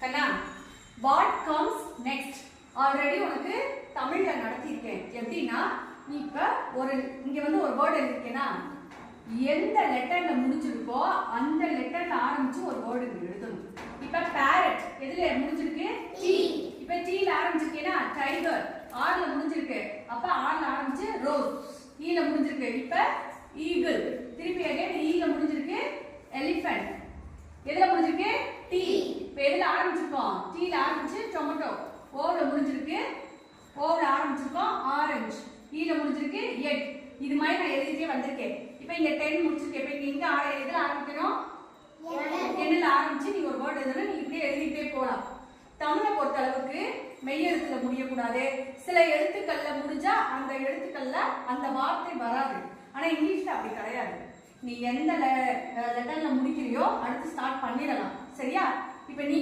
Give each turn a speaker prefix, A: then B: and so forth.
A: Kanna what comes next already உனக்கு தமிழ்ல நடத்தியிருக்கேன். எப்படின்னா நீ இப்ப இங்க ஒரு வேர்டு எழுதிருக்கேனா எந்த லெட்டர்ல முடிஞ்சிருக்கோ அந்த லெட்டர்ல ஆரம்பிச்சு ஒரு வேர்டு எழுதணும். இப்ப பேரட் எதுல முடிஞ்சிருக்கு? டி. இப்ப டீல ஆரம்பிச்சிருக்கேனா டைகர் ஆர்ல முடிஞ்சிருக்கு. அப்ப ஆர்ல ஆரம்பிச்சு ரோஸ் ஈல முடிஞ்சிருக்கு. இப்ப ஈகிள் திருப்பி அகைன் ஈல முடிஞ்சிருக்கு. எலிஃபண்ட் எதுல முடிஞ்சிருக்கு? டி. இப்ப எதுல ஆரம்பிச்சிருக்கோம்? டீல ஆரம்பிச்சு டொமேட்டோ ஓல முடிஞ்சிருக்கு. ஓல ஆரம்பிச்சிருக்கோம் ஆரஞ்சு ஈல முடிஞ்சிருக்கு எக். இது மாதிரி நான் எழுதிட்டே வந்திருக்கேன். இப்ப இங்க 10 முடிச்சிருக்கேன். இப்ப இங்க எதுல ஆரம்பிக்கணும்? என்னல ஆரம்பிச்சு நீ ஒரு வேர்ட் எழுதணும். நீ இப்படியே எழுதிட்டே போலாம். தமிழை பொறுத்த அளவுக்கு மெய்யெழுத்துல முடியக்கூடாது. சில எழுத்துக்கள்ல முடிஞ்சா அந்த எழுத்துக்கள்ல அந்த வார்த்தை வராது. ஆனா இங்கிலீஷ்ல அப்படி கிடையாது. நீ எந்த லெட்டர்ல முடிக்கிறியோ அடுத்து ஸ்டார்ட் பண்ணிடலாம். சரியா? இப்ப நீ